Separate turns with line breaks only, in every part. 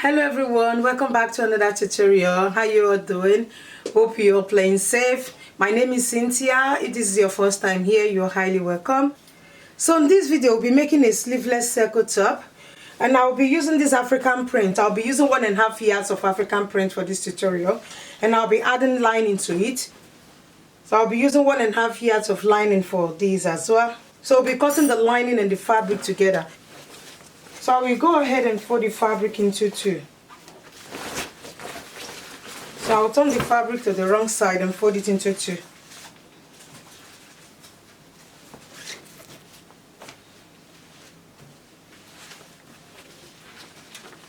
Hello everyone, welcome back to another tutorial. How you all doing? Hope you're playing safe. My name is Cynthia. If this is your first time here, you're highly welcome. So in this video, we'll be making a sleeveless circle top, and I'll be using this African print. I'll be using 1.5 yards of African print for this tutorial, and I'll be adding lining to it. So I'll be using 1.5 yards of lining for these as well. So I'll be cutting the lining and the fabric together. So I will go ahead and fold the fabric into two. So I'll turn the fabric to the wrong side and fold it into two.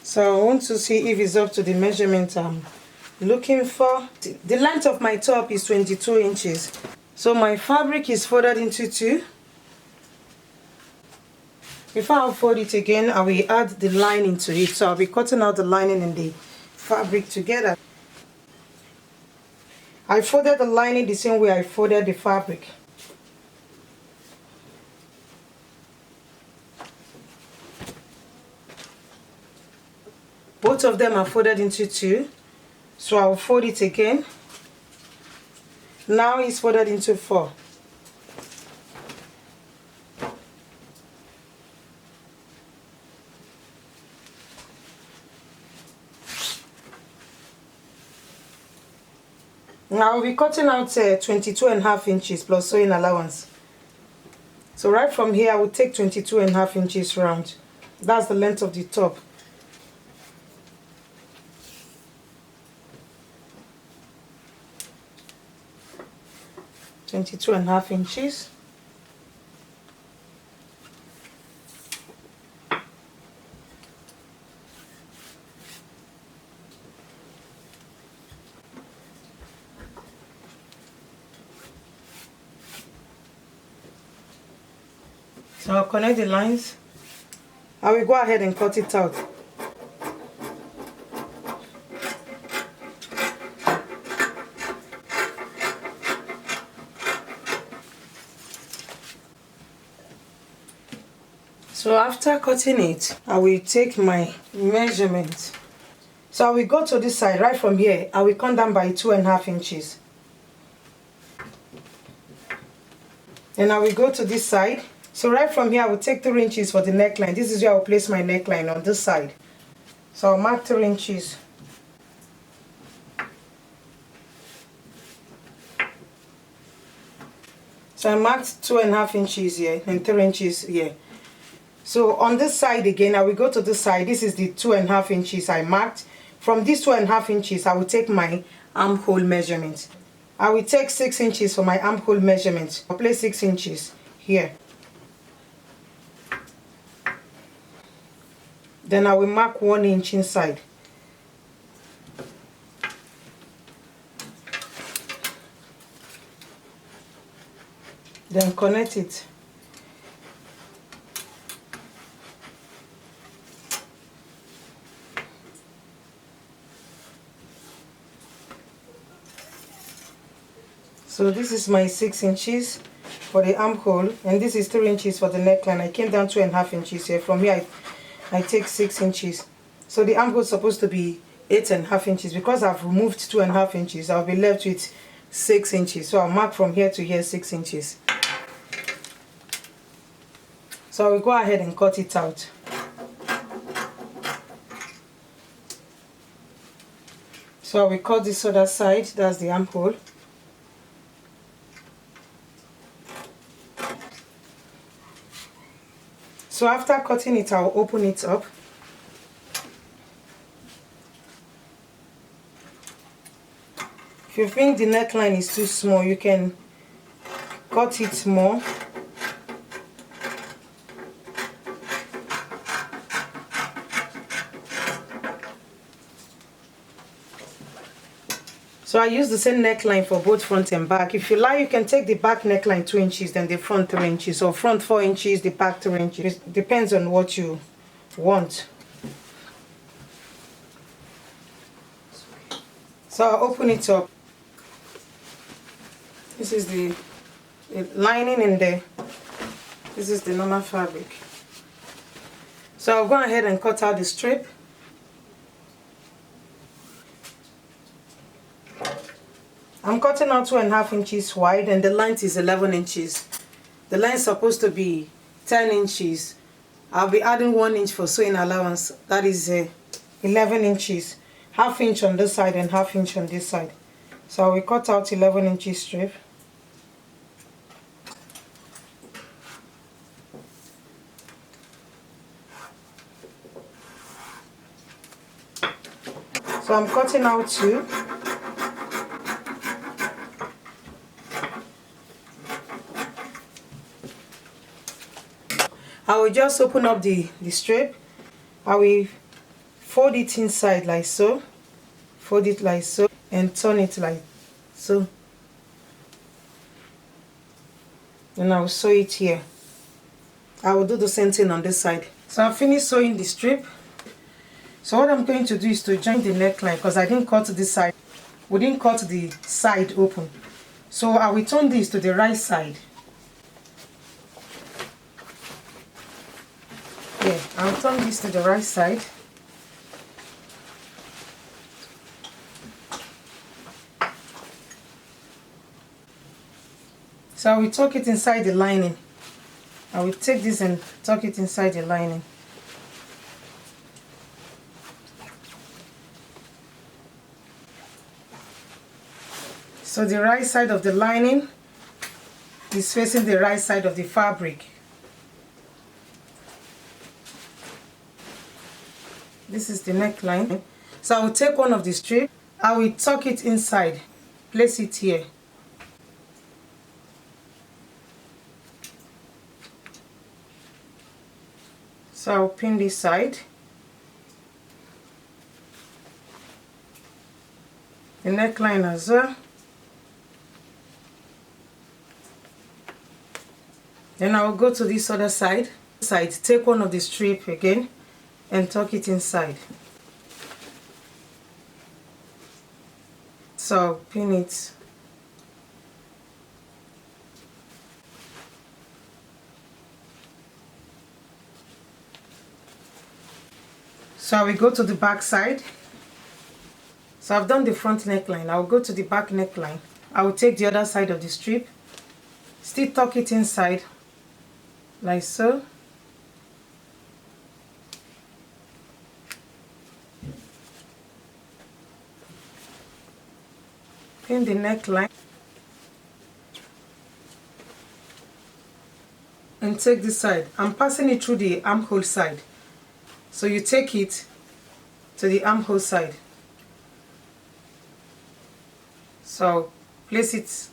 So I want to see if it's up to the measurement I'm looking for. The length of my top is 22 inches. So my fabric is folded into two. Before I fold it again, I will add the lining to it. So I'll be cutting out the lining and the fabric together. I folded the lining the same way I folded the fabric. Both of them are folded into two. So I'll fold it again. Now it's folded into four. Now I'll be cutting out 22.5 inches plus sewing allowance. So right from here I will take 22.5 inches round. That's the length of the top. (22.5 inches). So I'll connect the lines. I will go ahead and cut it out. So after cutting it, I will take my measurement. So I will go to this side. Right from here, I will come down by 2.5 inches. Then I will go to this side. So right from here, I will take 3 inches for the neckline. This is where I will place my neckline, on this side. So I'll mark 3 inches. So I marked 2.5 inches here and 3 inches here. So on this side again, I will go to this side. This is the 2.5 inches I marked. From these 2.5 inches, I will take my armhole measurement. I will take 6 inches for my armhole measurement. I'll place 6 inches here. Then I will mark 1 inch inside. Then connect it. So this is my 6 inches for the armhole, and this is 3 inches for the neckline. I came down 2.5 inches here. From here I take 6 inches. So the armhole is supposed to be 8.5 inches. Because I've removed 2.5 inches, I'll be left with 6 inches. So I'll mark from here to here 6 inches. So I will go ahead and cut it out. So I will cut this other side, that's the armhole. So after cutting it, I'll open it up. If you think the neckline is too small, you can cut it more. So I use the same neckline for both front and back. If you like, you can take the back neckline 2 inches, then the front 3 inches, or front 4 inches, the back 3 inches. It depends on what you want. So I'll open it up. This is the lining in there. This is the normal fabric. So I'll go ahead and cut out the strip. I'm cutting out 2.5 inches wide, and the length is 11 inches. The length is supposed to be 10 inches. I'll be adding 1 inch for sewing allowance. That is 11 inches. Half inch on this side and half inch on this side. So I will cut out 11 inches strip. So I'm cutting out 2. I will just open up the strip. I will fold it inside like so. Fold it like so and turn it like so. And I will sew it here. I will do the same thing on this side. So I finished sewing the strip. So what I'm going to do is to join the neckline, because I didn't cut this side. We didn't cut the side open. So I will turn this to the right side. Yeah, I'll turn this to the right side. So I will tuck it inside the lining. I will take this and tuck it inside the lining. So the right side of the lining is facing the right side of the fabric. This is the neckline. So I will take one of the strips. I will tuck it inside. Place it here. So I'll pin this side. The neckline as well. Then I will go to this other side. Take one of the strips again and tuck it inside. So pin it. So I will go to the back side. So I've done the front neckline. I will go to the back neckline. I will take the other side of the strip. Still tuck it inside like so. Pin the neckline and take this side. I'm passing it through the armhole side. So you take it to the armhole side. So place it.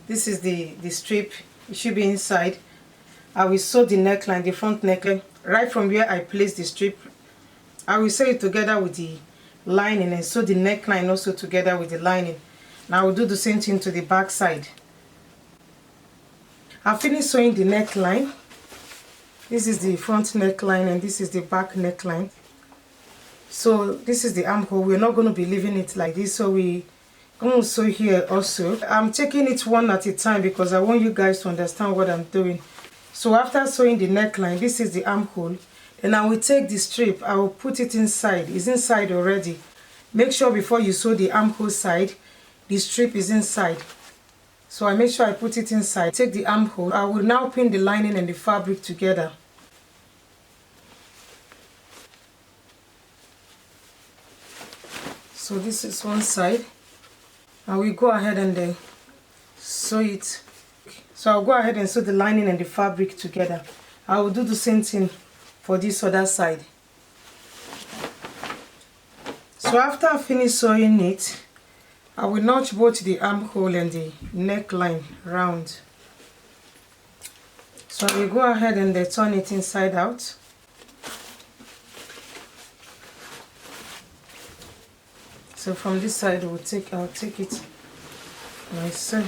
This is the strip. It should be inside. I will sew the neckline, the front neckline, right from where I placed the strip. I will sew it together with the lining and sew the neckline also together with the lining. Now I will do the same thing to the back side. I finished sewing the neckline. This is the front neckline and this is the back neckline. So this is the armhole. We're not going to be leaving it like this, so we going to sew here also. I'm taking it one at a time because I want you guys to understand what I'm doing. So after sewing the neckline, this is the armhole. And I will take the strip, I will put it inside. It's inside already. Make sure before you sew the armhole side, the strip is inside. So I make sure I put it inside. Take the armhole. I will now pin the lining and the fabric together. So this is one side. I will go ahead and sew it. So I'll go ahead and sew the lining and the fabric together. I will do the same thing for this other side. So after I finish sewing it, I will notch both the armhole and the neckline round. So I will go ahead and turn it inside out. So from this side I'll take it like so.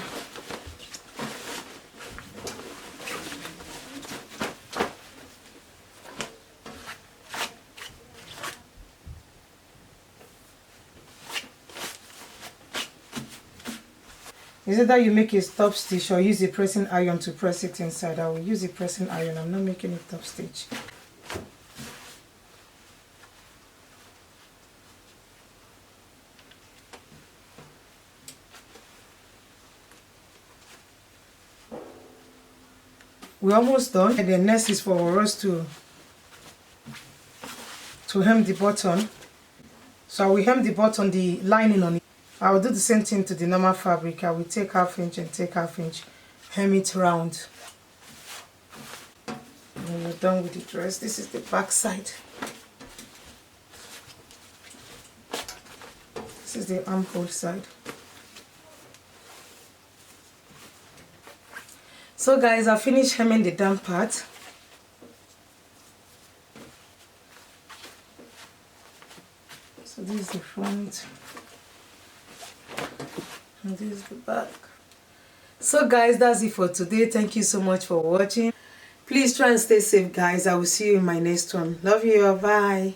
Is it that you make a top stitch or use a pressing iron to press it inside? I will use a pressing iron. I'm not making a top stitch. We're almost done. And the next is for us to hem the button. So I will hem the button, the lining on it. I will do the same thing to the normal fabric. I will take 1/2 inch and take 1/2 inch, hem it round. When you're done with the dress, this is the back side. This is the armhole side. So guys, I finished hemming the down part. So this is the front and this is the back. So guys, that's it for today. Thank you so much for watching. Please try and stay safe guys. I will see you in my next one. Love you. Bye.